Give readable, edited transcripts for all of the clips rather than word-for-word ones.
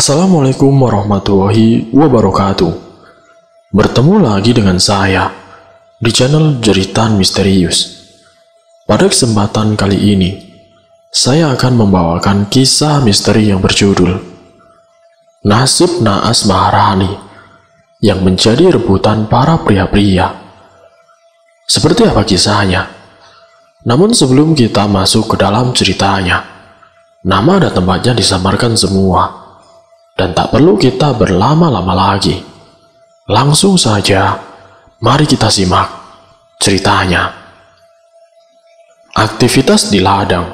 Assalamualaikum warahmatullahi wabarakatuh. Bertemu lagi dengan saya di channel Jeritan Misterius. Pada kesempatan kali ini, saya akan membawakan kisah misteri yang berjudul Nasib Naas Maharani yang menjadi rebutan para pria-pria. Seperti apa kisahnya? Namun sebelum kita masuk ke dalam ceritanya, nama dan tempatnya disamarkan semua. Dan tak perlu kita berlama-lama lagi. Langsung saja, mari kita simak ceritanya. Aktivitas di ladang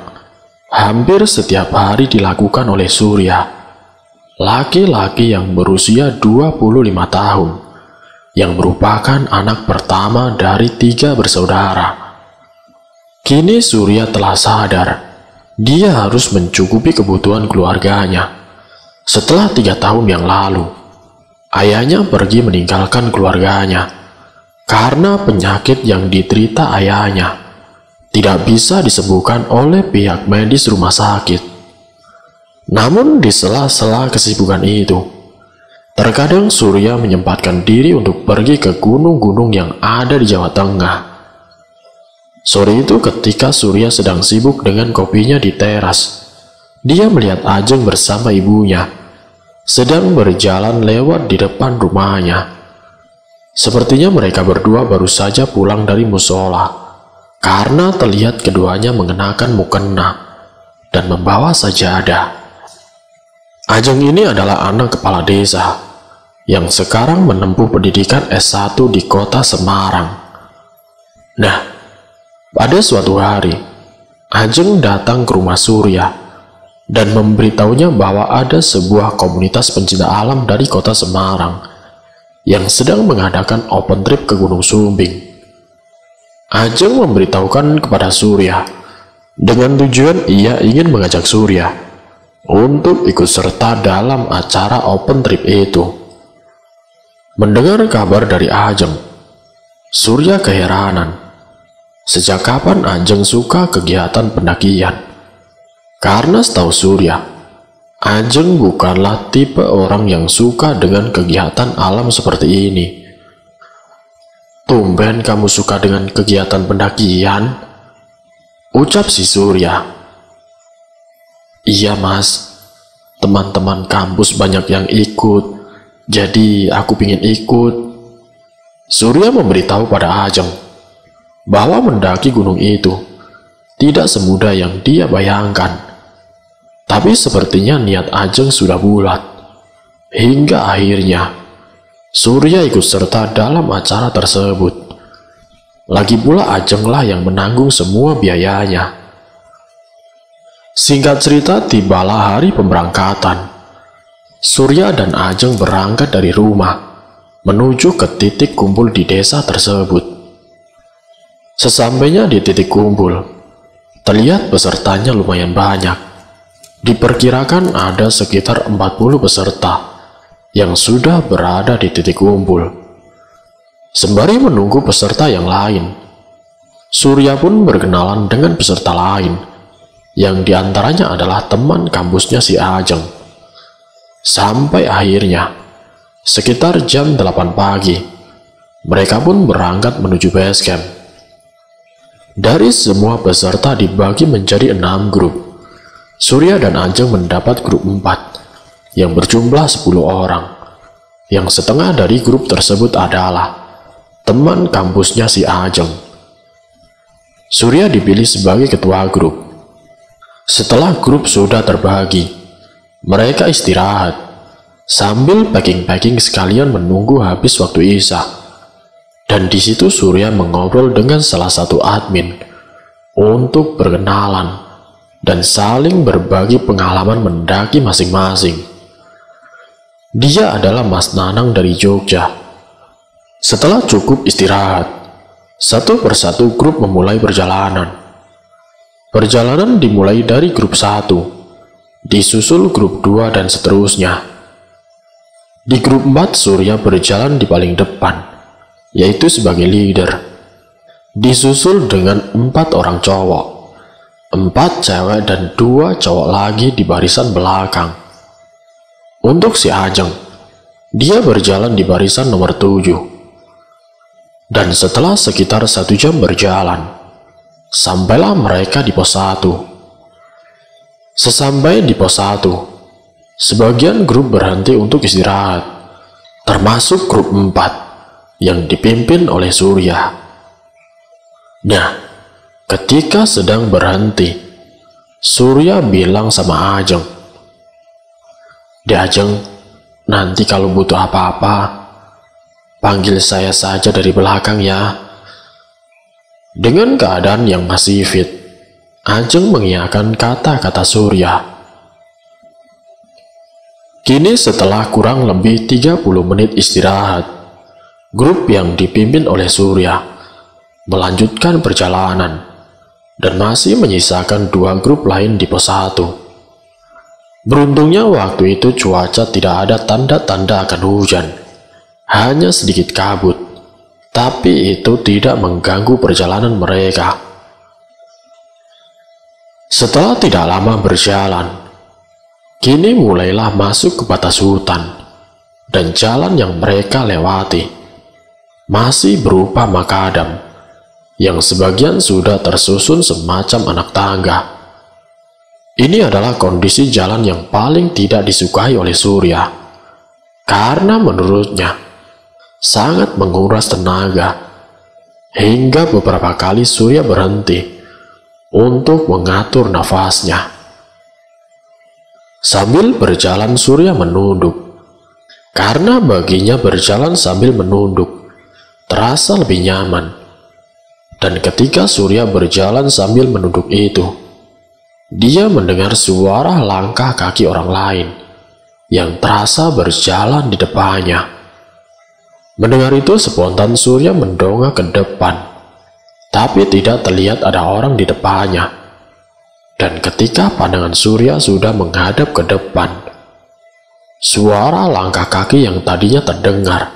hampir setiap hari dilakukan oleh Surya, laki-laki yang berusia 25 tahun, yang merupakan anak pertama dari 3 bersaudara. Kini Surya telah sadar, dia harus mencukupi kebutuhan keluarganya. Setelah 3 tahun yang lalu, ayahnya pergi meninggalkan keluarganya karena penyakit yang diderita ayahnya tidak bisa disembuhkan oleh pihak medis rumah sakit. Namun di sela-sela kesibukan itu, terkadang Surya menyempatkan diri untuk pergi ke gunung-gunung yang ada di Jawa Tengah. Sore itu ketika Surya sedang sibuk dengan kopinya di teras, dia melihat Ajeng bersama ibunya sedang berjalan lewat di depan rumahnya. Sepertinya mereka berdua baru saja pulang dari musola, karena terlihat keduanya mengenakan mukena dan membawa sajadah. Ajeng ini adalah anak kepala desa yang sekarang menempuh pendidikan S1 di kota Semarang. Nah, pada suatu hari, Ajeng datang ke rumah Surya dan memberitahunya bahwa ada sebuah komunitas pencinta alam dari kota Semarang yang sedang mengadakan open trip ke Gunung Sumbing. Ajeng memberitahukan kepada Surya dengan tujuan ia ingin mengajak Surya untuk ikut serta dalam acara open trip itu. Mendengar kabar dari Ajeng, Surya keheranan. Sejak kapan Ajeng suka kegiatan pendakian? Karena setahu Surya, Ajeng bukanlah tipe orang yang suka dengan kegiatan alam seperti ini. "Tumben kamu suka dengan kegiatan pendakian?" ucap si Surya. "Iya mas, teman-teman kampus banyak yang ikut, jadi aku pingin ikut." Surya memberitahu pada Ajeng bahwa mendaki gunung itu tidak semudah yang dia bayangkan. Tapi sepertinya niat Ajeng sudah bulat. Hingga akhirnya, Surya ikut serta dalam acara tersebut. Lagi pula Ajenglah yang menanggung semua biayanya. Singkat cerita, tibalah hari pemberangkatan. Surya dan Ajeng berangkat dari rumah, menuju ke titik kumpul di desa tersebut. Sesampainya di titik kumpul, terlihat pesertanya lumayan banyak. Diperkirakan ada sekitar 40 peserta yang sudah berada di titik kumpul. Sembari menunggu peserta yang lain, Surya pun berkenalan dengan peserta lain, yang diantaranya adalah teman kampusnya si Ajeng. Sampai akhirnya, sekitar jam 8 pagi, mereka pun berangkat menuju base camp. Dari semua peserta dibagi menjadi 6 grup. Surya dan Ajeng mendapat grup 4 yang berjumlah 10 orang, yang setengah dari grup tersebut adalah teman kampusnya si Ajeng. Surya dipilih sebagai ketua grup. Setelah grup sudah terbagi, mereka istirahat sambil packing-packing sekalian menunggu habis waktu isya. Dan di situ Surya mengobrol dengan salah satu admin untuk berkenalan dan saling berbagi pengalaman mendaki masing-masing. Dia adalah Mas Nanang dari Jogja. Setelah cukup istirahat, satu persatu grup memulai perjalanan. Perjalanan dimulai dari grup 1, disusul grup 2 dan seterusnya. Di grup 4 Surya berjalan di paling depan, yaitu sebagai leader. Disusul dengan 4 orang cowok, 4 cewek dan 2 cowok lagi di barisan belakang. Untuk si Ajeng, dia berjalan di barisan nomor 7. Dan setelah sekitar 1 jam berjalan, sampailah mereka di pos 1. Sesampai di pos 1, sebagian grup berhenti untuk istirahat, termasuk grup 4 yang dipimpin oleh Surya. Nah, ketika sedang berhenti, Surya bilang sama Ajeng, "Dek Ajeng, nanti kalau butuh apa-apa, panggil saya saja dari belakang ya." Dengan keadaan yang masih fit, Ajeng mengiyakan kata-kata Surya. Kini setelah kurang lebih 30 menit istirahat, grup yang dipimpin oleh Surya melanjutkan perjalanan dan masih menyisakan 2 grup lain di pos 1. Beruntungnya waktu itu cuaca tidak ada tanda-tanda akan hujan, hanya sedikit kabut, tapi itu tidak mengganggu perjalanan mereka. Setelah tidak lama berjalan, kini mulailah masuk ke batas hutan, dan jalan yang mereka lewati masih berupa makadam, yang sebagian sudah tersusun semacam anak tangga. Ini adalah kondisi jalan yang paling tidak disukai oleh Surya, karena menurutnya sangat menguras tenaga, hingga beberapa kali Surya berhenti untuk mengatur nafasnya. Sambil berjalan Surya menunduk, karena baginya berjalan sambil menunduk terasa lebih nyaman. Dan ketika Surya berjalan sambil menunduk itu, dia mendengar suara langkah kaki orang lain yang terasa berjalan di depannya. Mendengar itu spontan Surya mendongak ke depan, tapi tidak terlihat ada orang di depannya. Dan ketika pandangan Surya sudah menghadap ke depan, suara langkah kaki yang tadinya terdengar,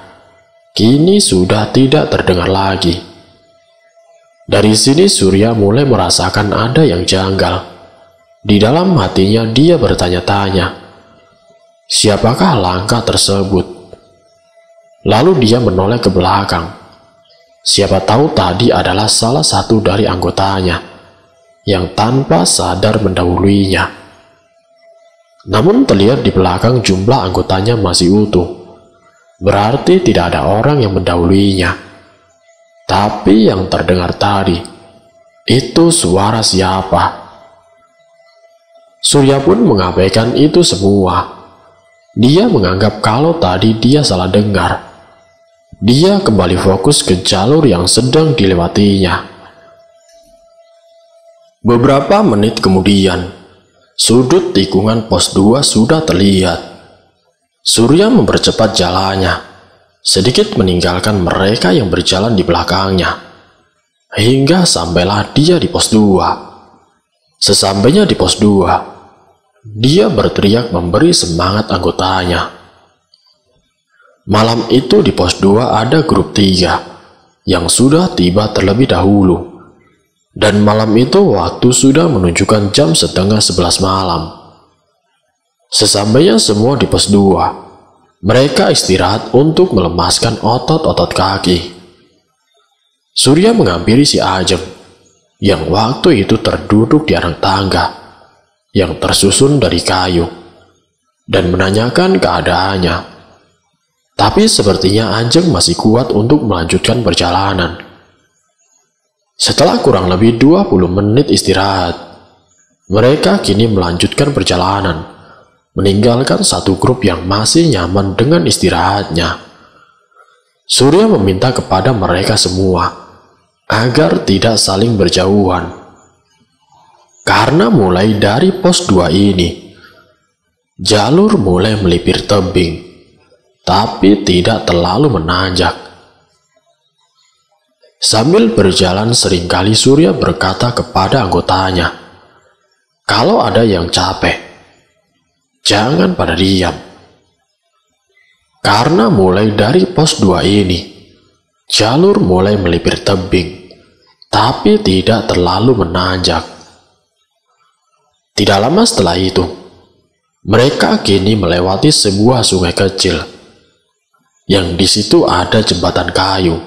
kini sudah tidak terdengar lagi. Dari sini Surya mulai merasakan ada yang janggal. Di dalam hatinya dia bertanya-tanya, siapakah langkah tersebut? Lalu dia menoleh ke belakang. Siapa tahu tadi adalah salah satu dari anggotanya yang tanpa sadar mendahuluinya. Namun terlihat di belakang jumlah anggotanya masih utuh. Berarti tidak ada orang yang mendahuluinya. Tapi yang terdengar tadi, itu suara siapa? Surya pun mengabaikan itu semua. Dia menganggap kalau tadi dia salah dengar. Dia kembali fokus ke jalur yang sedang dilewatinya. Beberapa menit kemudian, sudut tikungan pos 2 sudah terlihat. Surya mempercepat jalannya, sedikit meninggalkan mereka yang berjalan di belakangnya, hingga sampailah dia di pos 2. Sesampainya di pos 2, dia berteriak memberi semangat anggotanya. Malam itu di pos 2 ada grup 3 yang sudah tiba terlebih dahulu, dan malam itu waktu sudah menunjukkan jam setengah 11 malam. Sesampainya semua di pos 2, mereka istirahat untuk melemaskan otot-otot kaki. Surya menghampiri si Ajeng yang waktu itu terduduk di anak tangga yang tersusun dari kayu dan menanyakan keadaannya. Tapi sepertinya Ajeng masih kuat untuk melanjutkan perjalanan. Setelah kurang lebih 20 menit istirahat, mereka kini melanjutkan perjalanan, meninggalkan satu grup yang masih nyaman dengan istirahatnya. Surya meminta kepada mereka semua agar tidak saling berjauhan, karena mulai dari pos 2 ini, jalur mulai melipir tebing, tapi tidak terlalu menanjak. Sambil berjalan seringkali Surya berkata kepada anggotanya, kalau ada yang capek, jangan pada diam. Karena mulai dari pos 2 ini, jalur mulai melipir tebing, tapi tidak terlalu menanjak. Tidak lama setelah itu, Mereka kini melewati sebuah sungai kecil, yang di situ ada jembatan kayu.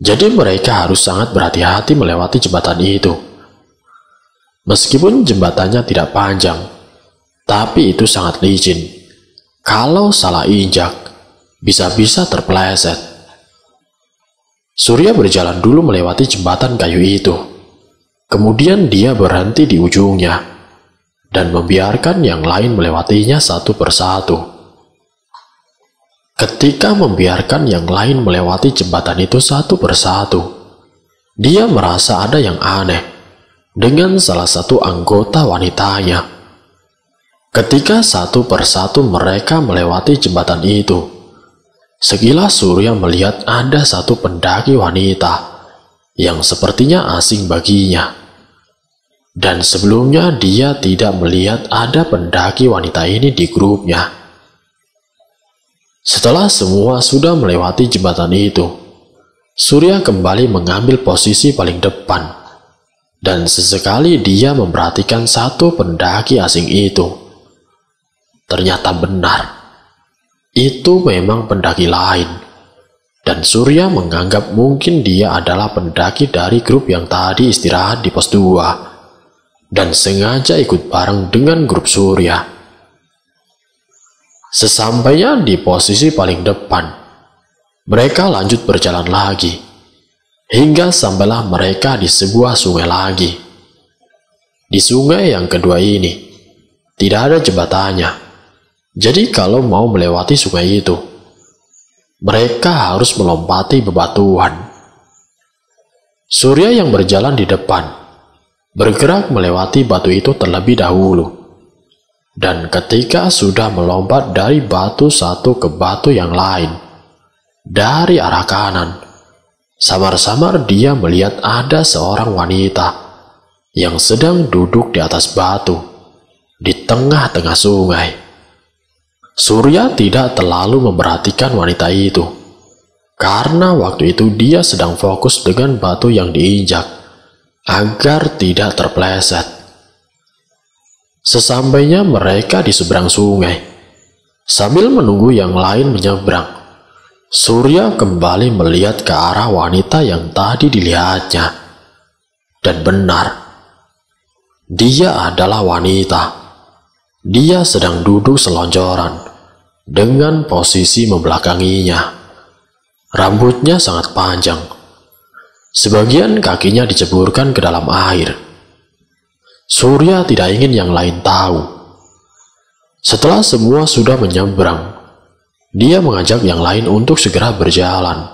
Jadi mereka harus sangat berhati-hati melewati jembatan itu. Meskipun jembatannya tidak panjang, tapi itu sangat licin. Kalau salah injak, bisa-bisa terpeleset. Surya berjalan dulu melewati jembatan kayu itu. Kemudian dia berhenti di ujungnya dan membiarkan yang lain melewatinya satu persatu. Ketika membiarkan yang lain melewati jembatan itu satu persatu, dia merasa ada yang aneh dengan salah satu anggota wanitanya. Ketika satu persatu mereka melewati jembatan itu, sekilas Surya melihat ada satu pendaki wanita yang sepertinya asing baginya. Dan sebelumnya dia tidak melihat ada pendaki wanita ini di grupnya. Setelah semua sudah melewati jembatan itu, Surya kembali mengambil posisi paling depan. Dan sesekali dia memperhatikan satu pendaki asing itu. Ternyata benar, itu memang pendaki lain. Dan Surya menganggap mungkin dia adalah pendaki dari grup yang tadi istirahat di pos 2 dan sengaja ikut bareng dengan grup Surya. Sesampainya di posisi paling depan, mereka lanjut berjalan lagi, hingga sampailah mereka di sebuah sungai lagi. Di sungai yang kedua ini, tidak ada jembatannya. Jadi kalau mau melewati sungai itu, mereka harus melompati bebatuan. Surya yang berjalan di depan bergerak melewati batu itu terlebih dahulu. Dan ketika sudah melompat dari batu satu ke batu yang lain, dari arah kanan, samar-samar dia melihat ada seorang wanita yang sedang duduk di atas batu di tengah-tengah sungai. Surya tidak terlalu memperhatikan wanita itu, karena waktu itu dia sedang fokus dengan batu yang diinjak agar tidak terpeleset. Sesampainya mereka di seberang sungai, sambil menunggu yang lain menyeberang, Surya kembali melihat ke arah wanita yang tadi dilihatnya. Dan benar, dia adalah wanita. Dia sedang duduk selonjoran dengan posisi membelakanginya. Rambutnya sangat panjang. Sebagian kakinya diceburkan ke dalam air. Surya tidak ingin yang lain tahu. Setelah semua sudah menyeberang, dia mengajak yang lain untuk segera berjalan.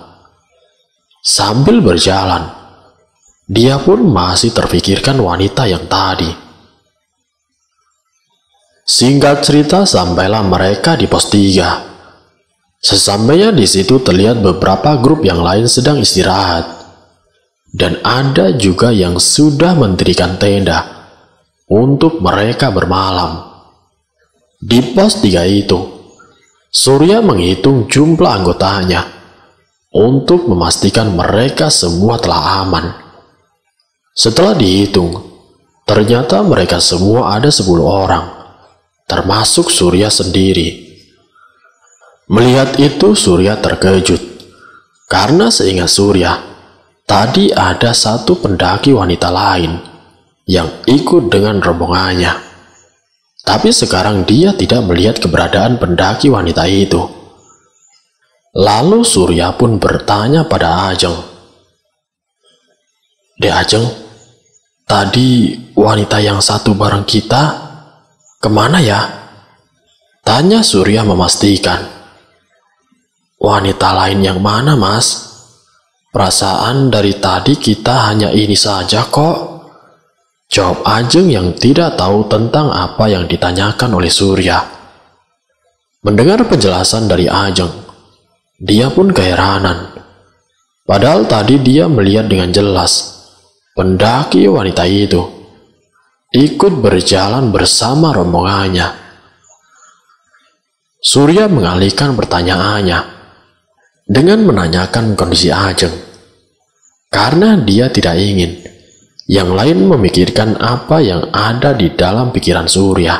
Sambil berjalan, dia pun masih terfikirkan wanita yang tadi. Singkat cerita, sampailah mereka di pos 3. Sesampainya di situ terlihat beberapa grup yang lain sedang istirahat. Dan ada juga yang sudah mendirikan tenda untuk mereka bermalam. Di pos 3 itu, Surya menghitung jumlah anggotanya untuk memastikan mereka semua telah aman. Setelah dihitung, ternyata mereka semua ada 10 orang, termasuk Surya sendiri. Melihat itu Surya terkejut, karena seingat Surya, tadi ada satu pendaki wanita lain yang ikut dengan rombongannya. Tapi sekarang dia tidak melihat keberadaan pendaki wanita itu. Lalu Surya pun bertanya pada Ajeng, "Dek Ajeng, tadi wanita yang satu bareng kita kemana ya?" Tanya Surya memastikan. "Wanita lain yang mana, Mas? Perasaan dari tadi kita hanya ini saja kok," jawab Ajeng yang tidak tahu tentang apa yang ditanyakan oleh Surya. Mendengar penjelasan dari Ajeng, dia pun keheranan. Padahal tadi dia melihat dengan jelas pendaki wanita itu ikut berjalan bersama rombongannya. Surya mengalihkan pertanyaannya dengan menanyakan kondisi Ajeng, karena dia tidak ingin yang lain memikirkan apa yang ada di dalam pikiran Surya.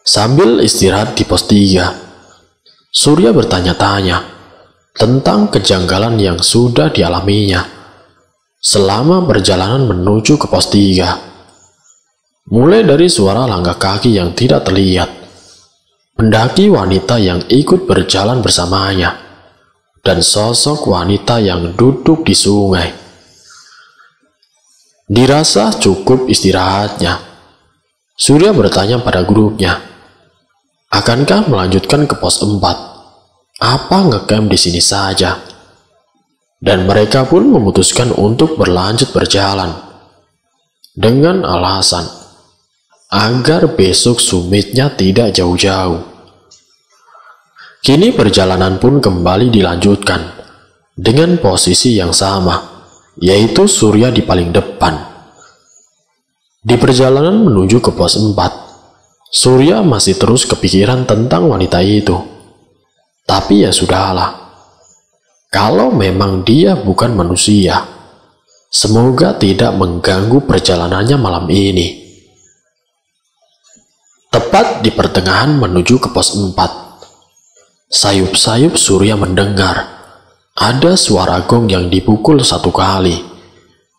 Sambil istirahat di pos 3, Surya bertanya-tanya tentang kejanggalan yang sudah dialaminya selama perjalanan menuju ke pos 3. Mulai dari suara langkah kaki yang tidak terlihat, pendaki wanita yang ikut berjalan bersamanya, dan sosok wanita yang duduk di sungai. Dirasa cukup istirahatnya, Surya bertanya pada grupnya, akankah melanjutkan ke pos 4? Apa ngecamp di sini saja? Dan mereka pun memutuskan untuk berlanjut berjalan dengan alasan agar besok summitnya tidak jauh-jauh. Kini perjalanan pun kembali dilanjutkan dengan posisi yang sama, yaitu Surya di paling depan. Di perjalanan menuju ke pos 4, Surya masih terus kepikiran tentang wanita itu. Tapi ya sudahlah, kalau memang dia bukan manusia, semoga tidak mengganggu perjalanannya malam ini. Tepat di pertengahan menuju ke pos 4, sayup-sayup Surya mendengar ada suara gong yang dipukul 1 kali,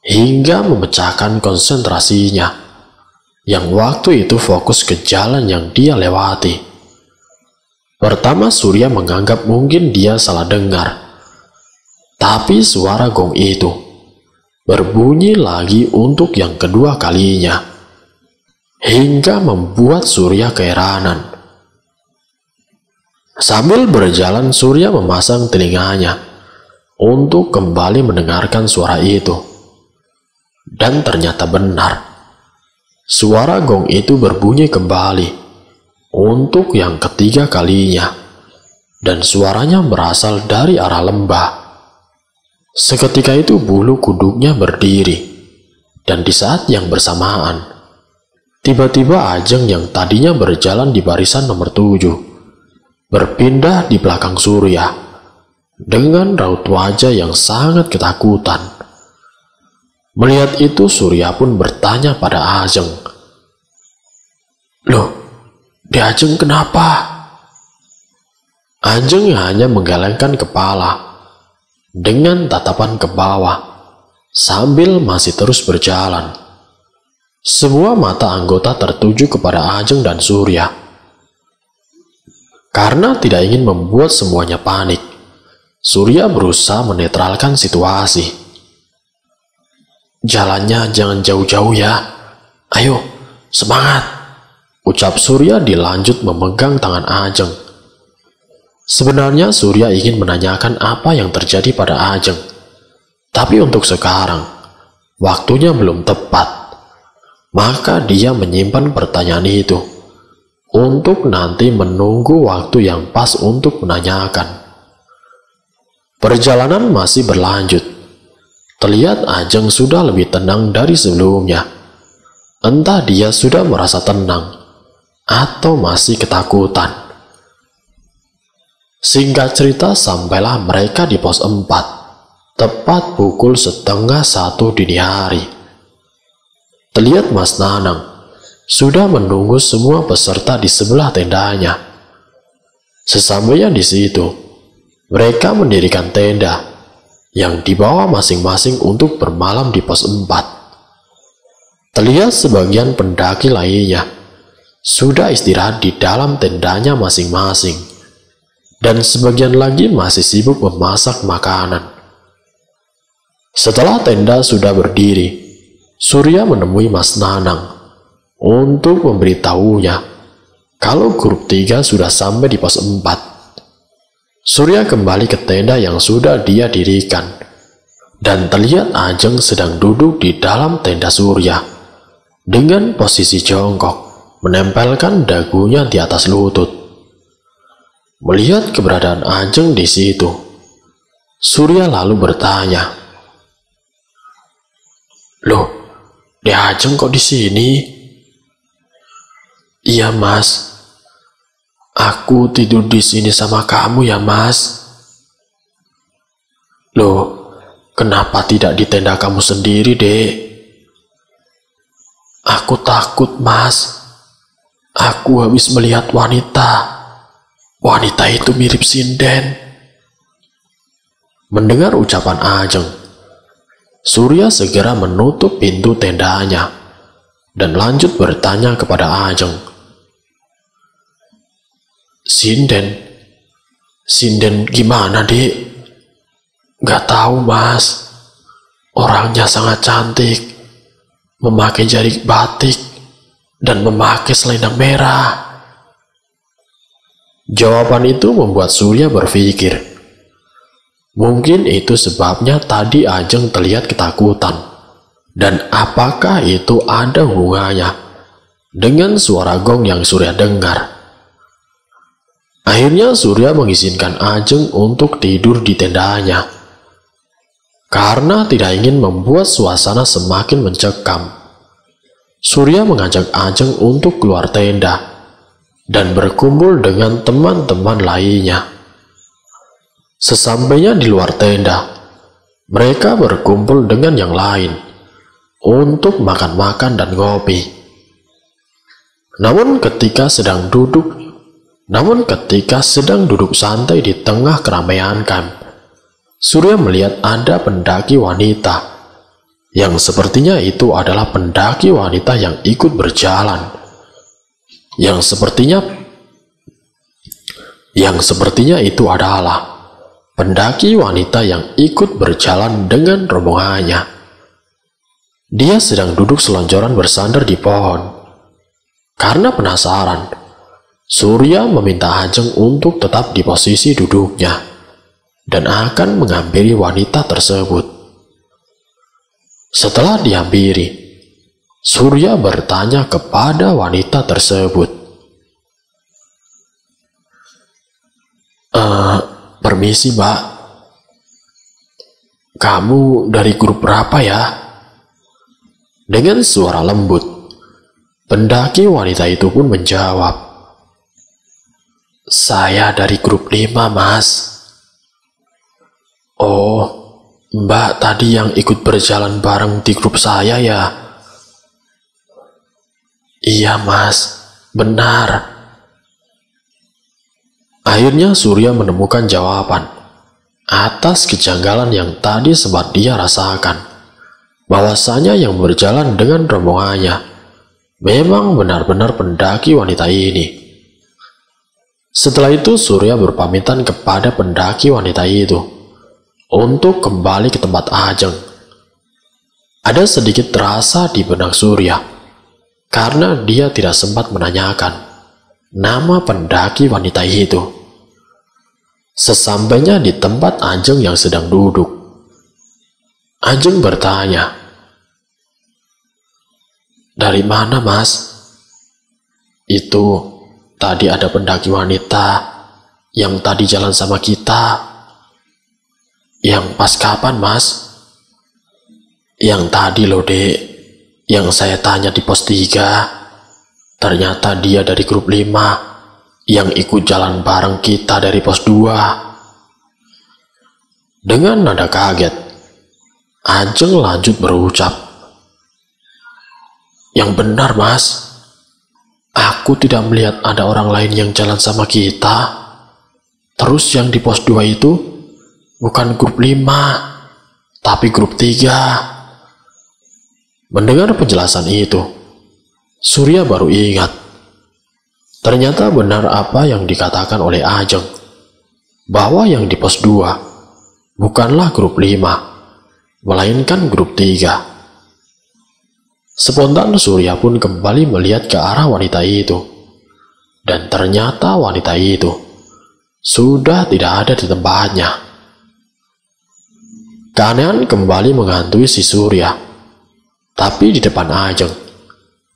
hingga memecahkan konsentrasinya, yang waktu itu fokus ke jalan yang dia lewati. Pertama Surya menganggap mungkin dia salah dengar, tapi suara gong itu berbunyi lagi untuk yang kedua kalinya, hingga membuat Surya keheranan. Sambil berjalan, Surya memasang telinganya untuk kembali mendengarkan suara itu. Dan ternyata benar, suara gong itu berbunyi kembali untuk yang ketiga kalinya, dan suaranya berasal dari arah lembah. Seketika itu bulu kuduknya berdiri, dan di saat yang bersamaan, tiba-tiba Ajeng yang tadinya berjalan di barisan nomor 7 berpindah di belakang Surya dengan raut wajah yang sangat ketakutan. Melihat itu Surya pun bertanya pada Ajeng, "Loh, di Ajeng kenapa?" Ajeng hanya menggelengkan kepala dengan tatapan ke bawah sambil masih terus berjalan. Semua mata anggota tertuju kepada Ajeng dan Surya. Karena tidak ingin membuat semuanya panik, Surya berusaha menetralkan situasi. "Jalannya jangan jauh-jauh ya. Ayo, semangat," ucap Surya dilanjut memegang tangan Ajeng. Sebenarnya Surya ingin menanyakan apa yang terjadi pada Ajeng, tapi untuk sekarang waktunya belum tepat. Maka dia menyimpan pertanyaan itu untuk nanti menunggu waktu yang pas untuk menanyakan. Perjalanan masih berlanjut. Terlihat Ajeng sudah lebih tenang dari sebelumnya. Entah dia sudah merasa tenang atau masih ketakutan. Singkat cerita, sampailah mereka di pos 4, tepat pukul 12:30 dini hari. Terlihat Mas Nanang sudah menunggu semua peserta di sebelah tendanya. Sesampainya di situ, mereka mendirikan tenda yang dibawa masing-masing untuk bermalam di pos 4. Terlihat sebagian pendaki lainnya sudah istirahat di dalam tendanya masing-masing, dan sebagian lagi masih sibuk memasak makanan. Setelah tenda sudah berdiri, Surya menemui Mas Nanang untuk memberitahunya kalau grup 3 sudah sampai di pos 4. Surya kembali ke tenda yang sudah dia dirikan, dan terlihat Ajeng sedang duduk di dalam tenda Surya dengan posisi jongkok, menempelkan dagunya di atas lutut. Melihat keberadaan Ajeng di situ, Surya lalu bertanya, "Loh, di Ajeng kok di sini?" "Iya Mas, aku tidur di sini sama kamu ya Mas." "Loh, kenapa tidak di tenda kamu sendiri, Dek?" "Aku takut Mas, Aku habis melihat wanita. Wanita itu mirip sinden. Mendengar ucapan Ajeng, Surya segera menutup pintu tendanya dan lanjut bertanya kepada Ajeng. Sinden? Sinden gimana, Dik? Gak tahu, Mas. Orangnya sangat cantik, memakai jari batik, dan memakai selendang merah. Jawaban itu membuat Surya berpikir. Mungkin itu sebabnya tadi Ajeng terlihat ketakutan. Dan apakah itu ada hubungannya dengan suara gong yang Surya dengar? Akhirnya Surya mengizinkan Ajeng untuk tidur di tendanya. Karena tidak ingin membuat suasana semakin mencekam, Surya mengajak Ajeng untuk keluar tenda dan berkumpul dengan teman-teman lainnya. Sesampainya di luar tenda, mereka berkumpul dengan yang lain untuk makan-makan dan ngopi. Namun ketika sedang duduk santai di tengah keramaian camp, Surya melihat ada pendaki wanita yang sepertinya itu adalah pendaki wanita yang ikut berjalan. Yang sepertinya itu adalah pendaki wanita yang ikut berjalan dengan rombongannya. Dia sedang duduk selonjoran bersandar di pohon. Karena penasaran, Surya meminta Ajeng untuk tetap di posisi duduknya dan akan menghampiri wanita tersebut. Setelah dihampiri, Surya bertanya kepada wanita tersebut. Permisi, Mbak. Kamu dari grup berapa ya? Dengan suara lembut, pendaki wanita itu pun menjawab. Saya dari grup 5, Mas. Oh, Mbak tadi yang ikut berjalan bareng di grup saya ya? Iya, Mas, benar. Akhirnya Surya menemukan jawaban atas kejanggalan yang tadi sempat dia rasakan, bahwasanya yang berjalan dengan rombongannya memang benar-benar pendaki wanita ini. Setelah itu Surya berpamitan kepada pendaki wanita itu untuk kembali ke tempat Ajeng. Ada sedikit terasa di benak Surya karena dia tidak sempat menanyakan nama pendaki wanita itu. Sesampainya di tempat Ajeng yang sedang duduk, Ajeng bertanya, "Dari mana, Mas?" "Itu tadi ada pendaki wanita yang tadi jalan sama kita." "Yang pas kapan, Mas?" "Yang tadi loh, Dek, yang saya tanya di pos 3. Ternyata dia dari grup 5 yang ikut jalan bareng kita dari pos 2. Dengan nada kaget, Ajeng lanjut berucap, "Yang benar, Mas. Aku tidak melihat ada orang lain yang jalan sama kita. Terus yang di pos 2 itu bukan grup 5, tapi grup 3. Mendengar penjelasan itu, Surya baru ingat. Ternyata benar apa yang dikatakan oleh Ajeng, bahwa yang di pos 2 bukanlah grup 5, melainkan grup 3. Spontan Surya pun kembali melihat ke arah wanita itu, dan ternyata wanita itu sudah tidak ada di tempatnya. Keanehan kembali menghantui si Surya, tapi di depan Ajeng,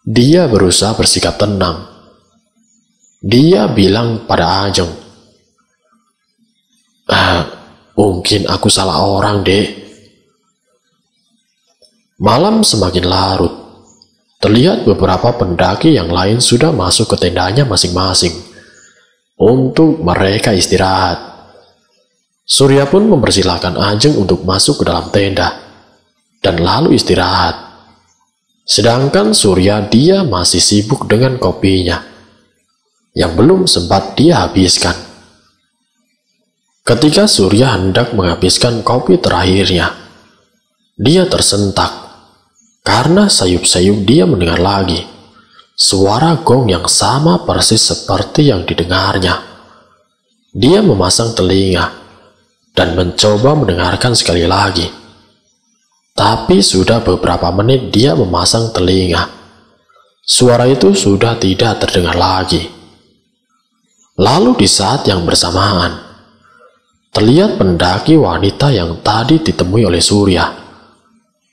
dia berusaha bersikap tenang. Dia bilang pada Ajeng, "Mungkin aku salah orang, Dek." Malam semakin larut. Terlihat beberapa pendaki yang lain sudah masuk ke tendanya masing-masing untuk mereka istirahat. Surya pun mempersilahkan Ajeng untuk masuk ke dalam tenda dan lalu istirahat. Sedangkan Surya dia masih sibuk dengan kopinya yang belum sempat dia habiskan. Ketika Surya hendak menghabiskan kopi terakhirnya, dia tersentak karena sayup-sayup dia mendengar lagi suara gong yang sama persis seperti yang didengarnya. Dia memasang telinga dan mencoba mendengarkan sekali lagi. Tapi sudah beberapa menit dia memasang telinga. Suara itu sudah tidak terdengar lagi. Lalu di saat yang bersamaan, terlihat pendaki wanita yang tadi ditemui oleh Surya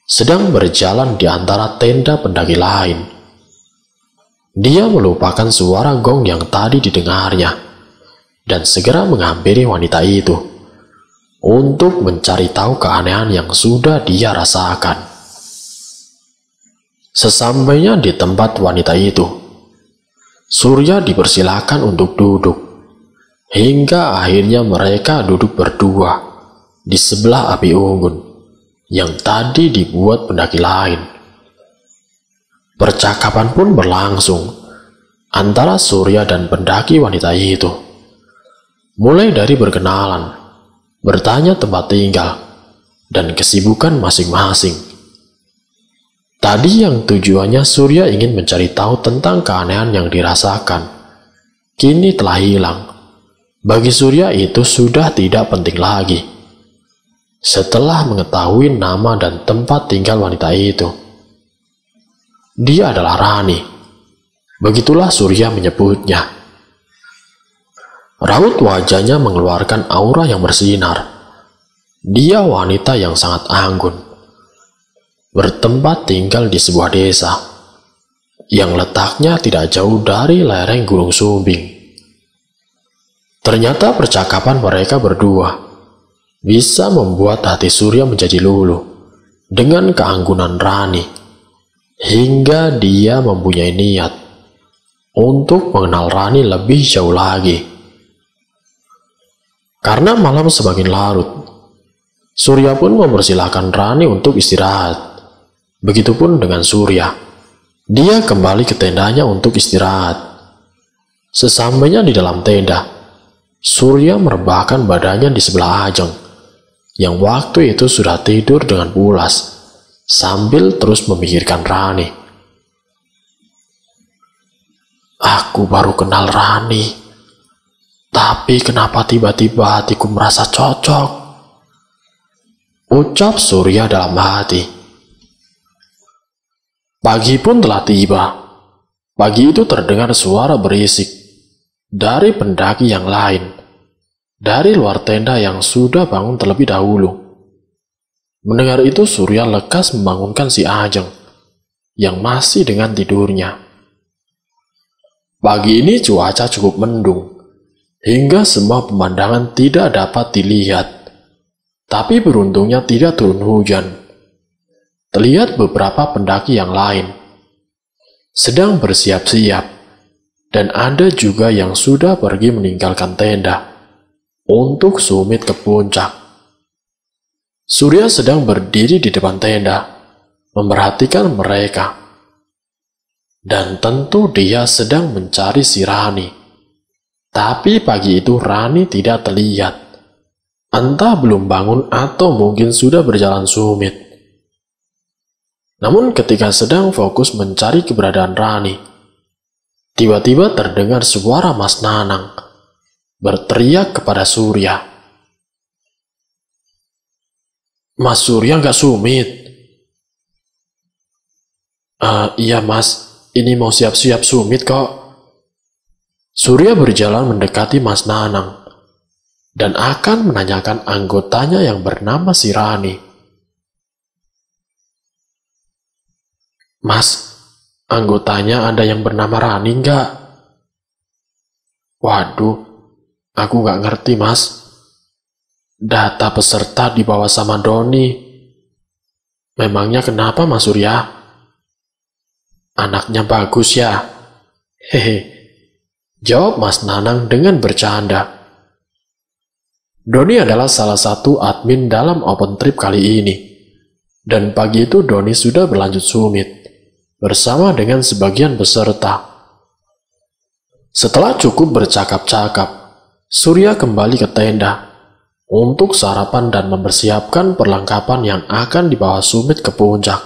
sedang berjalan di antara tenda pendaki lain. Dia melupakan suara gong yang tadi didengarnya dan segera menghampiri wanita itu untuk mencari tahu keanehan yang sudah dia rasakan. Sesampainya di tempat wanita itu, Surya dipersilakan untuk duduk, hingga akhirnya mereka duduk berdua di sebelah api unggun yang tadi dibuat pendaki lain. Percakapan pun berlangsung antara Surya dan pendaki wanita itu, mulai dari berkenalan, bertanya tempat tinggal, dan kesibukan masing-masing. Tadi yang tujuannya Surya ingin mencari tahu tentang keanehan yang dirasakan, kini telah hilang. Bagi Surya itu sudah tidak penting lagi. Setelah mengetahui nama dan tempat tinggal wanita itu, dia adalah Rani. Begitulah Surya menyebutnya. Raut wajahnya mengeluarkan aura yang bersinar. Dia wanita yang sangat anggun, bertempat tinggal di sebuah desa yang letaknya tidak jauh dari lereng Gunung Sumbing. Ternyata percakapan mereka berdua bisa membuat hati Surya menjadi luluh dengan keanggunan Rani, hingga dia mempunyai niat untuk mengenal Rani lebih jauh lagi. Karena malam semakin larut, Surya pun mempersilahkan Rani untuk istirahat. Begitupun dengan Surya. Dia kembali ke tendanya untuk istirahat. Sesampainya di dalam tenda, Surya merebahkan badannya di sebelah Ajeng, yang waktu itu sudah tidur dengan pulas, sambil terus memikirkan Rani. Aku baru kenal Rani, tapi kenapa tiba-tiba hatiku merasa cocok? Ucap Surya dalam hati. Pagi pun telah tiba. Pagi itu terdengar suara berisik dari pendaki yang lain, dari luar tenda yang sudah bangun terlebih dahulu. Mendengar itu Surya lekas membangunkan si Ajeng yang masih dengan tidurnya. Pagi ini cuaca cukup mendung, hingga semua pemandangan tidak dapat dilihat. Tapi beruntungnya tidak turun hujan. Terlihat beberapa pendaki yang lain sedang bersiap-siap, dan ada juga yang sudah pergi meninggalkan tenda untuk sumit ke puncak. Surya sedang berdiri di depan tenda, memperhatikan mereka. Dan tentu dia sedang mencari si Rani. Tapi pagi itu Rani tidak terlihat. Entah belum bangun atau mungkin sudah berjalan sumit. Namun ketika sedang fokus mencari keberadaan Rani, tiba-tiba terdengar suara Mas Nanang berteriak kepada Surya. Mas Surya nggak sumit? Iya mas, ini mau siap-siap sumit kok. Surya berjalan mendekati Mas Nanang dan akan menanyakan anggotanya yang bernama si Rani. Mas, anggotanya ada yang bernama Rani nggak? Waduh, aku nggak ngerti mas. Data peserta dibawa sama Doni. Memangnya kenapa Mas Surya? Anaknya bagus ya? Hehe, jawab Mas Nanang dengan bercanda. Doni adalah salah satu admin dalam open trip kali ini. Dan pagi itu Doni sudah berlanjut sumit bersama dengan sebagian peserta. Setelah cukup bercakap-cakap, Surya kembali ke tenda untuk sarapan dan mempersiapkan perlengkapan yang akan dibawa Sumit ke puncak.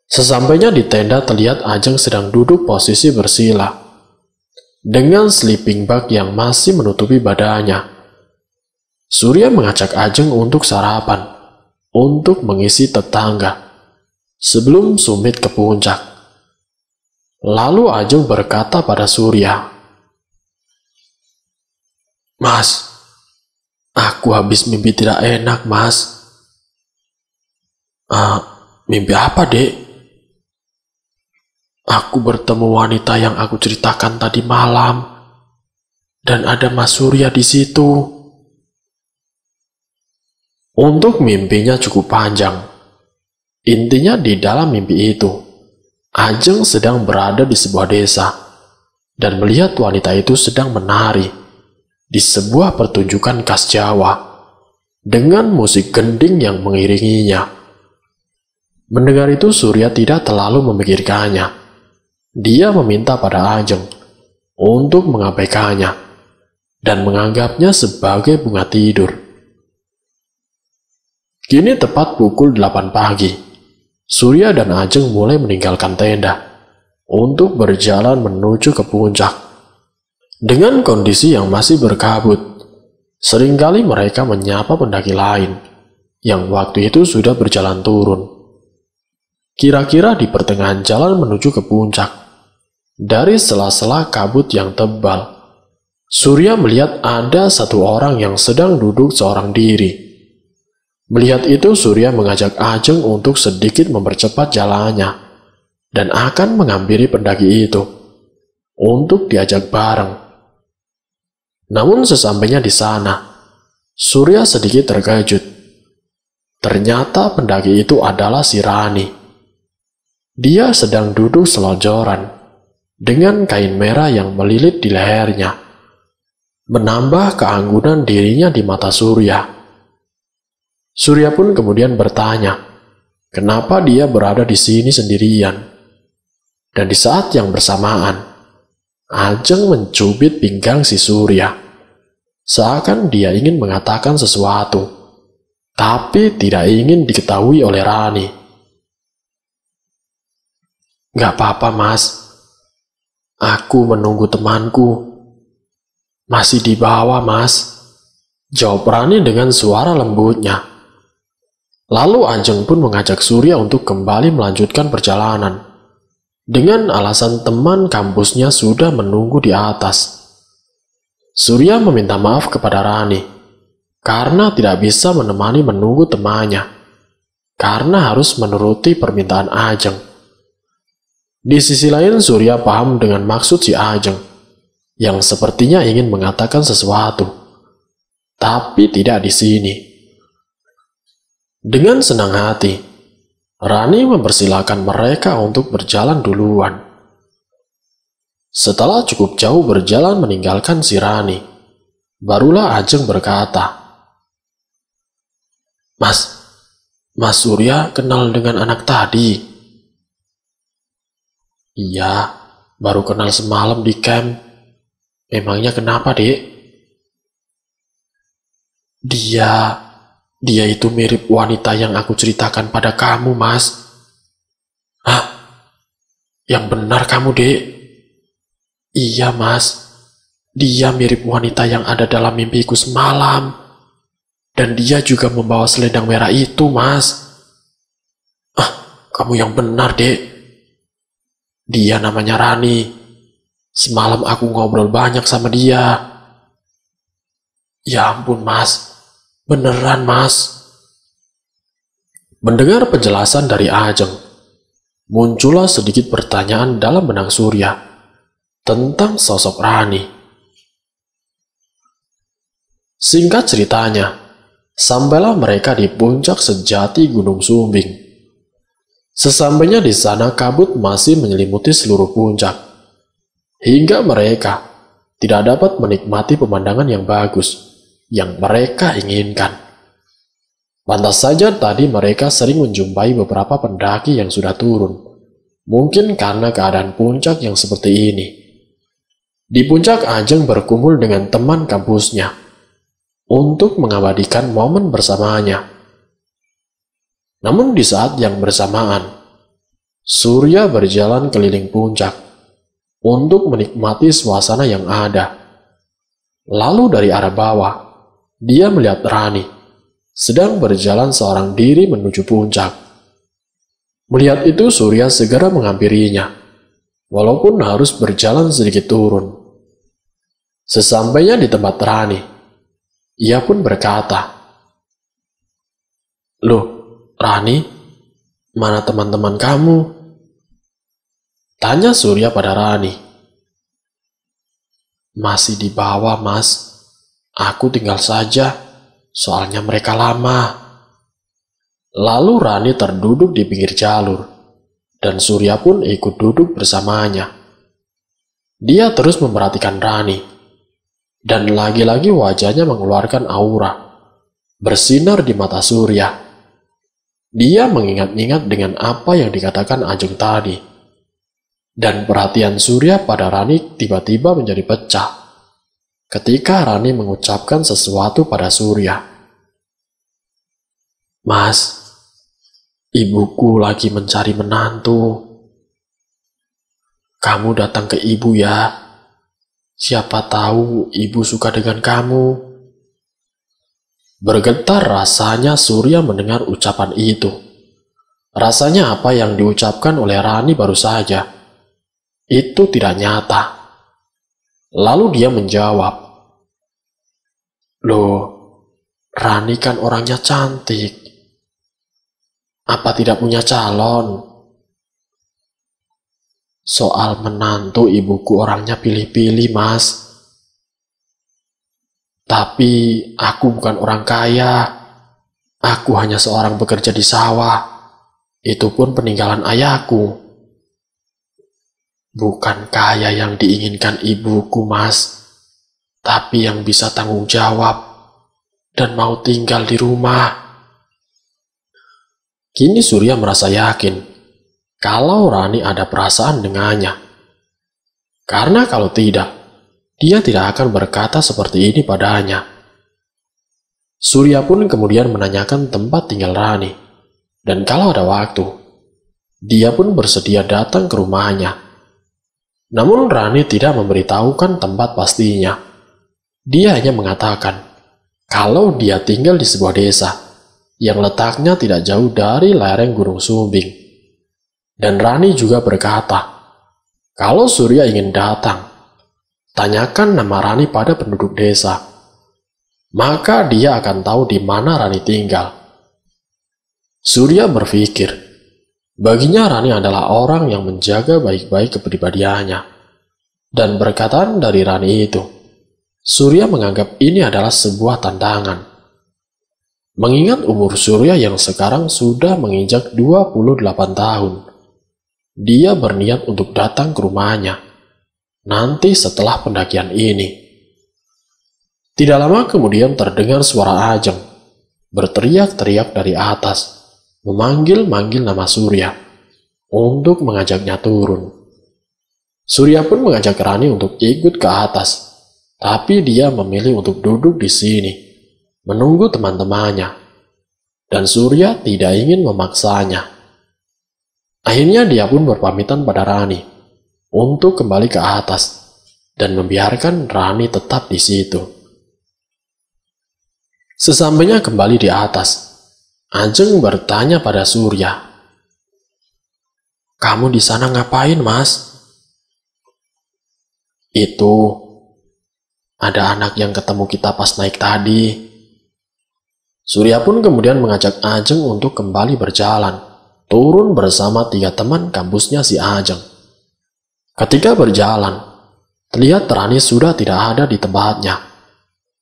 Sesampainya di tenda terlihat Ajeng sedang duduk posisi bersila, dengan sleeping bag yang masih menutupi badannya. Surya mengajak Ajeng untuk sarapan, untuk mengisi tetangga, sebelum Sumit ke puncak. Lalu Ajeng berkata pada Surya, "Mas, aku habis mimpi tidak enak, Mas." Mimpi apa, Dek?" "Aku bertemu wanita yang aku ceritakan tadi malam, dan ada Mas Surya di situ." Untuk mimpinya cukup panjang. Intinya di dalam mimpi itu, Ajeng sedang berada di sebuah desa, dan melihat wanita itu sedang menari di sebuah pertunjukan khas Jawa, dengan musik gending yang mengiringinya. Mendengar itu Surya tidak terlalu memikirkannya. Dia meminta pada Ajeng untuk mengabaikannya dan menganggapnya sebagai bunga tidur. Kini tepat pukul 8 pagi, Surya dan Ajeng mulai meninggalkan tenda untuk berjalan menuju ke puncak. Dengan kondisi yang masih berkabut, seringkali mereka menyapa pendaki lain yang waktu itu sudah berjalan turun. Kira-kira di pertengahan jalan menuju ke puncak, dari sela-sela kabut yang tebal, Surya melihat ada satu orang yang sedang duduk seorang diri. Melihat itu, Surya mengajak Ajeng untuk sedikit mempercepat jalannya dan akan menghampiri pendaki itu untuk diajak bareng. Namun sesampainya di sana, Surya sedikit terkejut. Ternyata pendaki itu adalah si Rani. Dia sedang duduk selonjoran dengan kain merah yang melilit di lehernya, menambah keanggunan dirinya di mata Surya. Surya pun kemudian bertanya, kenapa dia berada di sini sendirian. Dan di saat yang bersamaan, Ajeng mencubit pinggang si Surya, seakan dia ingin mengatakan sesuatu, tapi tidak ingin diketahui oleh Rani. "Gak apa-apa, Mas. Aku menunggu temanku. Masih di bawah, Mas," jawab Rani dengan suara lembutnya. Lalu Ajeng pun mengajak Surya untuk kembali melanjutkan perjalanan, dengan alasan teman kampusnya sudah menunggu di atas. Surya meminta maaf kepada Rani karena tidak bisa menemani menunggu temannya, karena harus menuruti permintaan Ajeng. Di sisi lain, Surya paham dengan maksud si Ajeng yang sepertinya ingin mengatakan sesuatu, tapi tidak di sini. Dengan senang hati, Rani mempersilahkan mereka untuk berjalan duluan. Setelah cukup jauh berjalan meninggalkan si Rani, barulah Ajeng berkata, Mas Surya kenal dengan anak tadi?" "Iya, baru kenal semalam di camp." "Emangnya kenapa, Dek?" Dia itu mirip wanita yang aku ceritakan pada kamu, Mas." "Hah? Yang benar kamu, Dek?" "Iya, Mas. Dia mirip wanita yang ada dalam mimpiku semalam. Dan dia juga membawa selendang merah itu, Mas." "Kamu yang benar, Dek. Dia namanya Rani. Semalam aku ngobrol banyak sama dia." "Ya ampun, Mas. Beneran, Mas." Mendengar penjelasan dari Ajeng, muncullah sedikit pertanyaan dalam benak Surya tentang sosok Rani. Singkat ceritanya, sampailah mereka di puncak sejati Gunung Sumbing. Sesampainya di sana, kabut masih menyelimuti seluruh puncak, hingga mereka tidak dapat menikmati pemandangan yang bagus yang mereka inginkan. Pantas saja tadi mereka sering menjumpai beberapa pendaki yang sudah turun, mungkin karena keadaan puncak yang seperti ini. Di puncak, Ajeng berkumpul dengan teman kampusnya untuk mengabadikan momen bersamanya. Namun di saat yang bersamaan, Surya berjalan keliling puncak untuk menikmati suasana yang ada. Lalu dari arah bawah, dia melihat Rani sedang berjalan seorang diri menuju puncak. Melihat itu, Surya segera menghampirinya, walaupun harus berjalan sedikit turun. Sesampainya di tempat Rani, ia pun berkata, "Loh, Rani, mana teman-teman kamu?" Tanya Surya pada Rani. "Masih di bawah, Mas. Aku tinggal saja, soalnya mereka lama." Lalu Rani terduduk di pinggir jalur, dan Surya pun ikut duduk bersamanya. Dia terus memperhatikan Rani, dan lagi-lagi wajahnya mengeluarkan aura, bersinar di mata Surya. Dia mengingat-ingat dengan apa yang dikatakan Ajeng tadi, dan perhatian Surya pada Rani tiba-tiba menjadi pecah ketika Rani mengucapkan sesuatu pada Surya. "Mas, ibuku lagi mencari menantu. Kamu datang ke ibu ya. Siapa tahu ibu suka dengan kamu." Bergetar rasanya Surya mendengar ucapan itu. Rasanya apa yang diucapkan oleh Rani baru saja itu tidak nyata. Lalu dia menjawab, "Loh, Rani kan orangnya cantik. Apa tidak punya calon? Soal menantu, ibuku orangnya pilih-pilih, Mas. Tapi aku bukan orang kaya. Aku hanya seorang pekerja di sawah. Itu pun peninggalan ayahku. Bukan kaya yang diinginkan ibuku, Mas, tapi yang bisa tanggung jawab dan mau tinggal di rumah." Kini Surya merasa yakin kalau Rani ada perasaan dengannya. Karena kalau tidak, dia tidak akan berkata seperti ini padanya. Surya pun kemudian menanyakan tempat tinggal Rani, dan kalau ada waktu, dia pun bersedia datang ke rumahnya. Namun Rani tidak memberitahukan tempat pastinya. Dia hanya mengatakan kalau dia tinggal di sebuah desa yang letaknya tidak jauh dari lereng Gunung Sumbing. Dan Rani juga berkata, kalau Surya ingin datang, tanyakan nama Rani pada penduduk desa. Maka dia akan tahu di mana Rani tinggal. Surya berpikir, baginya Rani adalah orang yang menjaga baik-baik kepribadiannya. Dan perkataan dari Rani itu, Surya menganggap ini adalah sebuah tantangan. Mengingat umur Surya yang sekarang sudah menginjak 28 tahun, dia berniat untuk datang ke rumahnya nanti setelah pendakian ini. Tidak lama kemudian terdengar suara Ajeng berteriak-teriak dari atas, memanggil-manggil nama Surya untuk mengajaknya turun. Surya pun mengajak Rani untuk ikut ke atas, tapi dia memilih untuk duduk di sini, menunggu teman-temannya, dan Surya tidak ingin memaksanya. Akhirnya dia pun berpamitan pada Rani untuk kembali ke atas dan membiarkan Rani tetap di situ. Sesampainya kembali di atas, Ajeng bertanya pada Surya, "Kamu di sana ngapain, Mas?" "Itu, ada anak yang ketemu kita pas naik tadi." Surya pun kemudian mengajak Ajeng untuk kembali berjalan, turun bersama 3 teman kampusnya si Ajeng. Ketika berjalan, terlihat Rani sudah tidak ada di tempatnya.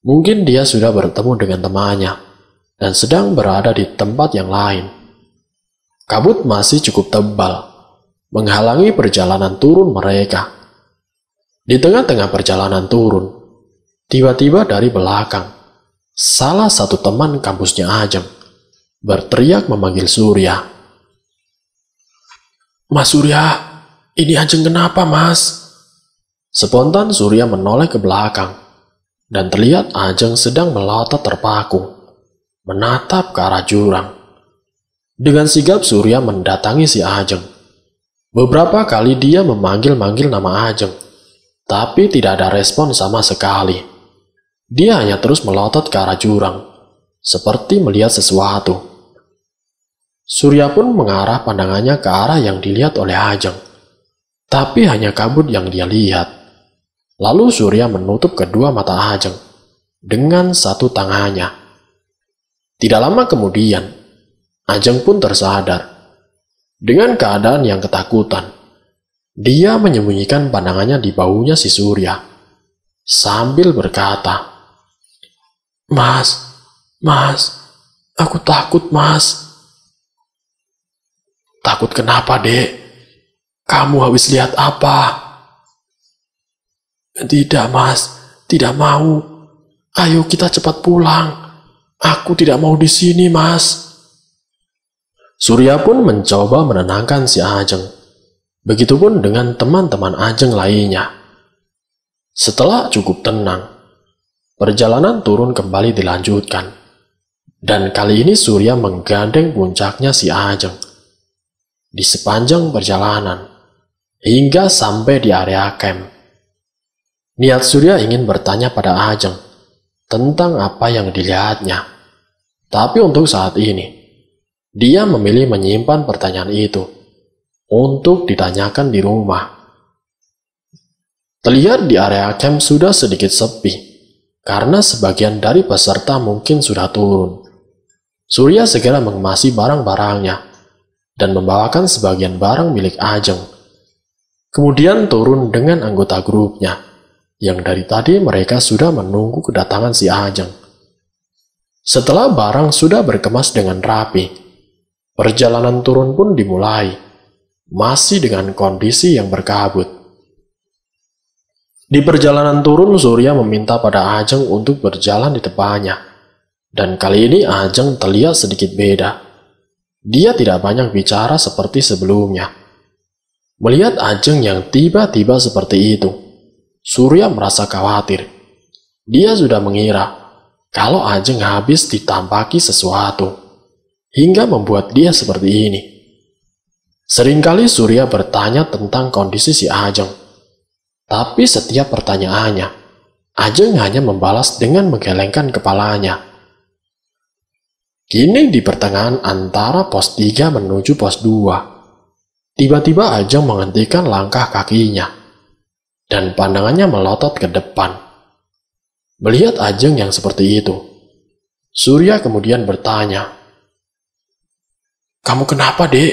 Mungkin dia sudah bertemu dengan temannya dan sedang berada di tempat yang lain. Kabut masih cukup tebal, menghalangi perjalanan turun mereka. Di tengah-tengah perjalanan turun, tiba-tiba dari belakang, salah satu teman kampusnya Ajeng berteriak memanggil Surya. "Mas Surya, ini Ajeng kenapa, Mas?" Spontan Surya menoleh ke belakang, dan terlihat Ajeng sedang melotot terpaku, menatap ke arah jurang. Dengan sigap Surya mendatangi si Ajeng. Beberapa kali dia memanggil-manggil nama Ajeng, tapi tidak ada respon sama sekali. Dia hanya terus melotot ke arah jurang, seperti melihat sesuatu. Surya pun mengarah pandangannya ke arah yang dilihat oleh Ajeng, tapi hanya kabut yang dia lihat. Lalu Surya menutup kedua mata Ajeng dengan satu tangannya. Tidak lama kemudian, Ajeng pun tersadar. Dengan keadaan yang ketakutan, dia menyembunyikan pandangannya di bahunya si Surya, sambil berkata, "Mas, aku takut, Mas." "Takut kenapa, Dek? Kamu habis lihat apa?" "Tidak, Mas, tidak mau. Ayo kita cepat pulang. Aku tidak mau di sini, Mas." Surya pun mencoba menenangkan si Ajeng. Begitupun dengan teman-teman Ajeng lainnya. Setelah cukup tenang, perjalanan turun kembali dilanjutkan. Dan kali ini Surya menggandeng puncaknya si Ajeng. Di sepanjang perjalanan, hingga sampai di area camp. Niat Surya ingin bertanya pada Ajeng tentang apa yang dilihatnya. Tapi untuk saat ini, dia memilih menyimpan pertanyaan itu untuk ditanyakan di rumah. Terlihat di area camp sudah sedikit sepi, karena sebagian dari peserta mungkin sudah turun. Surya segera mengemasi barang-barangnya dan membawakan sebagian barang milik Ajeng. Kemudian turun dengan anggota grupnya, yang dari tadi mereka sudah menunggu kedatangan si Ajeng. Setelah barang sudah berkemas dengan rapi, perjalanan turun pun dimulai, masih dengan kondisi yang berkabut. Di perjalanan turun, Surya meminta pada Ajeng untuk berjalan di depannya, dan kali ini Ajeng terlihat sedikit beda. Dia tidak banyak bicara seperti sebelumnya. Melihat Ajeng yang tiba-tiba seperti itu, Surya merasa khawatir. Dia sudah mengira kalau Ajeng habis ditampaki sesuatu, hingga membuat dia seperti ini. Seringkali Surya bertanya tentang kondisi si Ajeng, tapi setiap pertanyaannya, Ajeng hanya membalas dengan menggelengkan kepalanya. Kini di pertengahan antara pos 3 menuju pos 2, tiba-tiba Ajeng menghentikan langkah kakinya, dan pandangannya melotot ke depan. Melihat Ajeng yang seperti itu, Surya kemudian bertanya, "Kamu kenapa, Dek?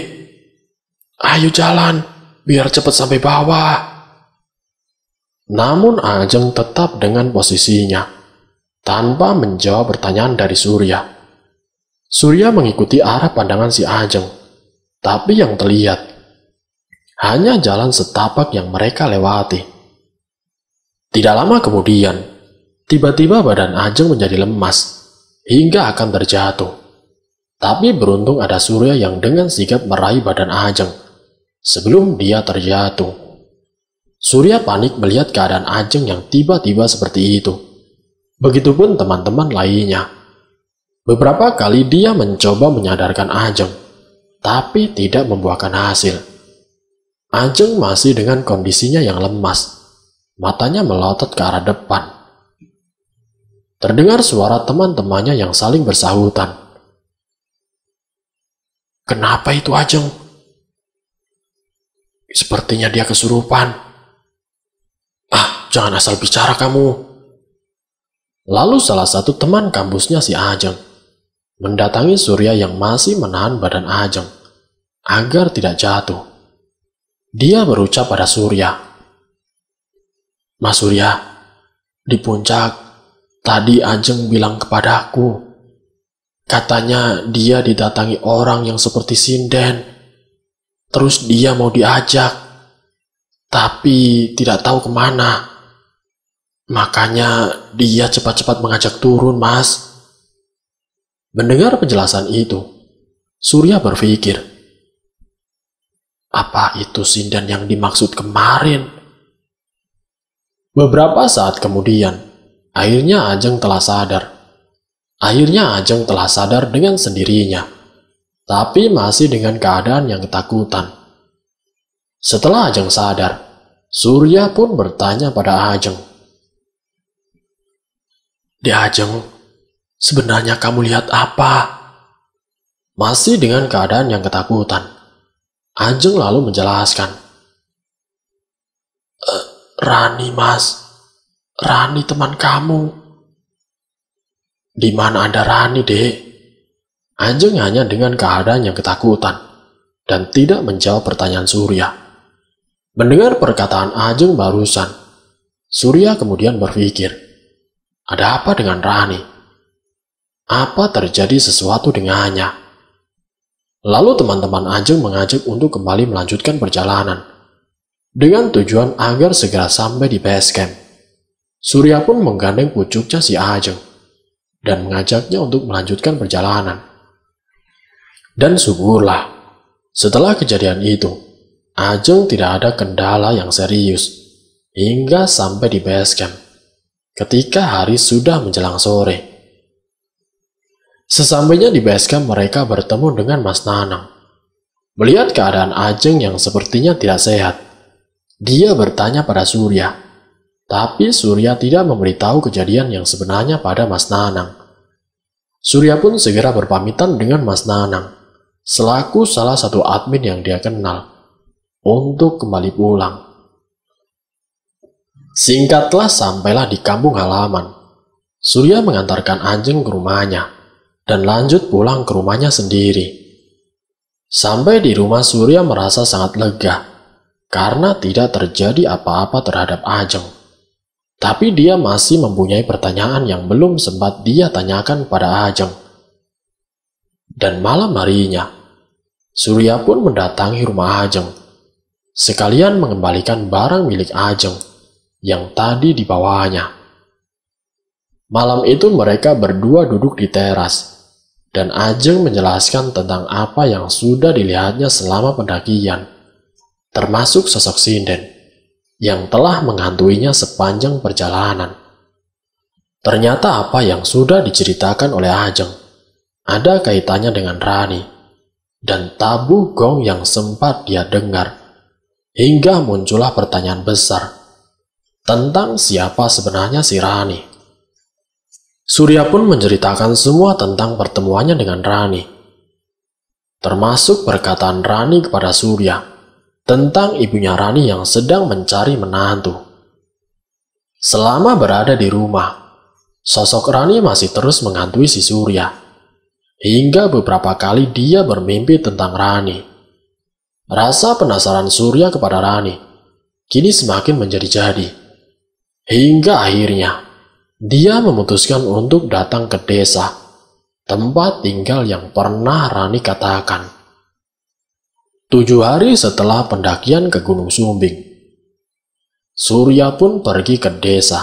Ayo jalan, biar cepat sampai bawah." Namun Ajeng tetap dengan posisinya, tanpa menjawab pertanyaan dari Surya. Surya mengikuti arah pandangan si Ajeng, tapi yang terlihat hanya jalan setapak yang mereka lewati. Tidak lama kemudian, tiba-tiba badan Ajeng menjadi lemas, hingga akan terjatuh. Tapi beruntung ada Surya yang dengan sigap meraih badan Ajeng sebelum dia terjatuh. Surya panik melihat keadaan Ajeng yang tiba-tiba seperti itu. Begitupun teman-teman lainnya. Beberapa kali dia mencoba menyadarkan Ajeng, tapi tidak membuahkan hasil. Ajeng masih dengan kondisinya yang lemas. Matanya melotot ke arah depan. Terdengar suara teman-temannya yang saling bersahutan. "Kenapa itu Ajeng? Sepertinya dia kesurupan." "Ah, jangan asal bicara kamu." Lalu salah satu teman kampusnya si Ajeng mendatangi Surya yang masih menahan badan Ajeng agar tidak jatuh. Dia berucap pada Surya, "Mas Surya, di puncak, tadi Ajeng bilang kepadaku, katanya dia didatangi orang yang seperti sinden. Terus dia mau diajak, tapi tidak tahu kemana. Makanya dia cepat-cepat mengajak turun, Mas." Mendengar penjelasan itu, Surya berpikir, apa itu sinden yang dimaksud kemarin? Beberapa saat kemudian, akhirnya Ajeng telah sadar. Dengan sendirinya, tapi masih dengan keadaan yang ketakutan. Setelah Ajeng sadar, Surya pun bertanya pada Ajeng, "Dek Ajeng, sebenarnya kamu lihat apa?" Masih dengan keadaan yang ketakutan, Ajeng lalu menjelaskan, "Rani, Mas. Rani teman kamu." "Di mana ada Rani, Dek?" Ajeng hanya dengan keadaan yang ketakutan dan tidak menjawab pertanyaan Surya. Mendengar perkataan Ajeng barusan, Surya kemudian berpikir, ada apa dengan Rani? Apa terjadi sesuatu dengannya? Lalu teman-teman Ajeng mengajak untuk kembali melanjutkan perjalanan dengan tujuan agar segera sampai di base camp. Surya pun menggandeng pucuknya si Ajeng dan mengajaknya untuk melanjutkan perjalanan. Dan syukurlah, setelah kejadian itu, Ajeng tidak ada kendala yang serius hingga sampai di base camp ketika hari sudah menjelang sore. Sesampainya di base camp, mereka bertemu dengan Mas Nanang. Melihat keadaan Ajeng yang sepertinya tidak sehat, dia bertanya pada Surya, tapi Surya tidak memberitahu kejadian yang sebenarnya pada Mas Nanang. Surya pun segera berpamitan dengan Mas Nanang, selaku salah satu admin yang dia kenal, untuk kembali pulang. Singkatlah, sampailah di kampung halaman. Surya mengantarkan Ajeng ke rumahnya dan lanjut pulang ke rumahnya sendiri. Sampai di rumah, Surya merasa sangat lega karena tidak terjadi apa-apa terhadap Ajeng. Tapi dia masih mempunyai pertanyaan yang belum sempat dia tanyakan pada Ajeng. Dan malam harinya, Surya pun mendatangi rumah Ajeng, sekalian mengembalikan barang milik Ajeng yang tadi dibawanya. Malam itu mereka berdua duduk di teras, dan Ajeng menjelaskan tentang apa yang sudah dilihatnya selama pendakian, termasuk sosok sinden yang telah menghantuinya sepanjang perjalanan. Ternyata apa yang sudah diceritakan oleh Ajeng ada kaitannya dengan Rani dan tabuh gong yang sempat dia dengar, hingga muncullah pertanyaan besar tentang siapa sebenarnya si Rani. Surya pun menceritakan semua tentang pertemuannya dengan Rani, termasuk perkataan Rani kepada Surya tentang ibunya Rani yang sedang mencari menantu. Selama berada di rumah, sosok Rani masih terus menghantui si Surya, hingga beberapa kali dia bermimpi tentang Rani. Rasa penasaran Surya kepada Rani kini semakin menjadi-jadi, hingga akhirnya dia memutuskan untuk datang ke desa, tempat tinggal yang pernah Rani katakan. 7 hari setelah pendakian ke Gunung Sumbing, Surya pun pergi ke desa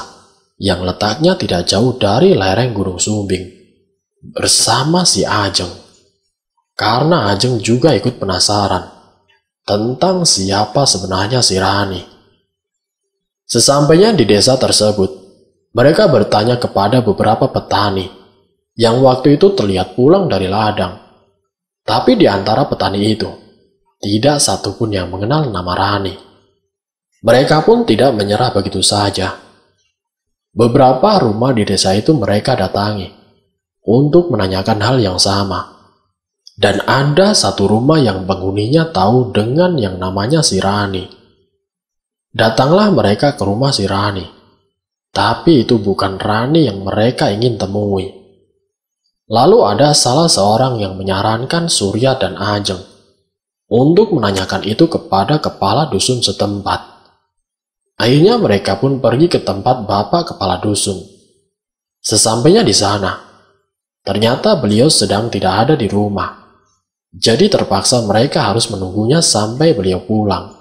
yang letaknya tidak jauh dari lereng Gunung Sumbing bersama si Ajeng, karena Ajeng juga ikut penasaran tentang siapa sebenarnya si Rani. Sesampainya di desa tersebut, mereka bertanya kepada beberapa petani yang waktu itu terlihat pulang dari ladang. Tapi di antara petani itu, tidak satupun yang mengenal nama Rani. Mereka pun tidak menyerah begitu saja. Beberapa rumah di desa itu mereka datangi untuk menanyakan hal yang sama. Dan ada satu rumah yang penghuninya tahu dengan yang namanya si Rani. Datanglah mereka ke rumah si Rani. Tapi itu bukan Rani yang mereka ingin temui. Lalu ada salah seorang yang menyarankan Surya dan Ajeng untuk menanyakan itu kepada kepala dusun setempat. Akhirnya mereka pun pergi ke tempat bapak kepala dusun. Sesampainya di sana, ternyata beliau sedang tidak ada di rumah. Jadi terpaksa mereka harus menunggunya sampai beliau pulang.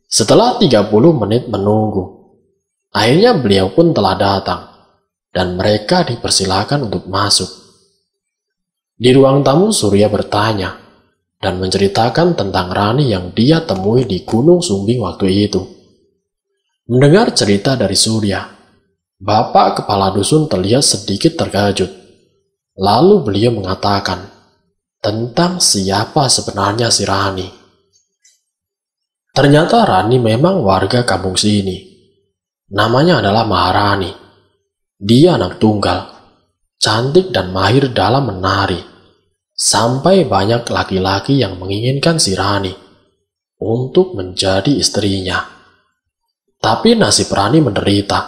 Setelah 30 menit menunggu, akhirnya beliau pun telah datang dan mereka dipersilakan untuk masuk. Di ruang tamu, Surya bertanya dan menceritakan tentang Rani yang dia temui di Gunung Sumbing waktu itu. Mendengar cerita dari Surya, Bapak Kepala Dusun terlihat sedikit terkejut. Lalu beliau mengatakan tentang siapa sebenarnya si Rani. Ternyata Rani memang warga kampung sini. Namanya adalah Maharani. Dia anak tunggal, cantik dan mahir dalam menari. Sampai banyak laki-laki yang menginginkan si Rani untuk menjadi istrinya. Tapi nasib Rani menderita,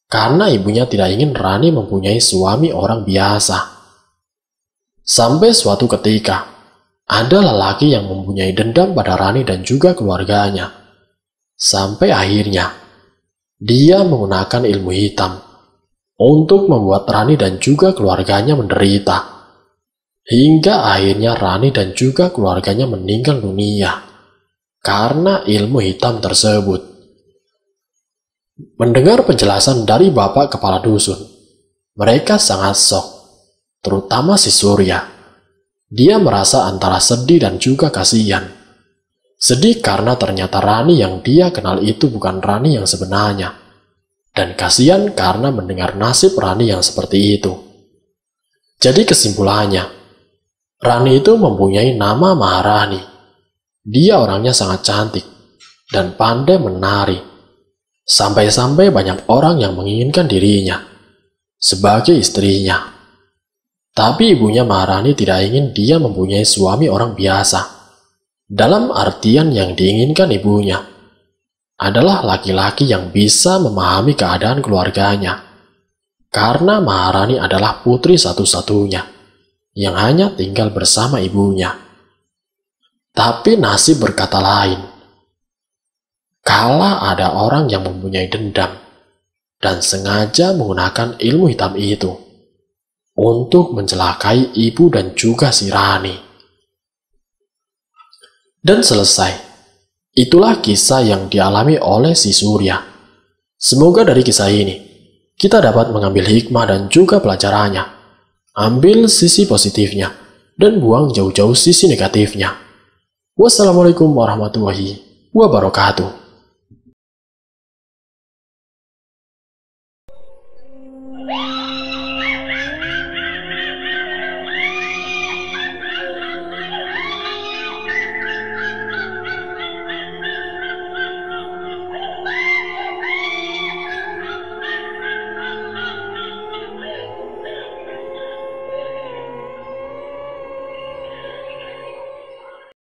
karena ibunya tidak ingin Rani mempunyai suami orang biasa. Sampai suatu ketika, ada lelaki yang mempunyai dendam pada Rani dan juga keluarganya. Sampai akhirnya, dia menggunakan ilmu hitam untuk membuat Rani dan juga keluarganya menderita. Hingga akhirnya Rani dan juga keluarganya meninggal dunia karena ilmu hitam tersebut. Mendengar penjelasan dari Bapak Kepala Dusun, mereka sangat shock, terutama si Surya. Dia merasa antara sedih dan juga kasihan. Sedih karena ternyata Rani yang dia kenal itu bukan Rani yang sebenarnya. Dan kasihan karena mendengar nasib Rani yang seperti itu. Jadi kesimpulannya, Rani itu mempunyai nama Maharani. Dia orangnya sangat cantik dan pandai menari. Sampai-sampai banyak orang yang menginginkan dirinya sebagai istrinya. Tapi ibunya Maharani tidak ingin dia mempunyai suami orang biasa. Dalam artian yang diinginkan ibunya adalah laki-laki yang bisa memahami keadaan keluarganya. Karena Maharani adalah putri satu-satunya yang hanya tinggal bersama ibunya. Tapi nasib berkata lain. Kala ada orang yang mempunyai dendam dan sengaja menggunakan ilmu hitam itu untuk mencelakai ibu dan juga si Rani. Dan selesai. Itulah kisah yang dialami oleh si Surya. Semoga dari kisah ini kita dapat mengambil hikmah dan juga pelajarannya. Ambil sisi positifnya dan buang jauh-jauh sisi negatifnya. Wassalamualaikum warahmatullahi wabarakatuh.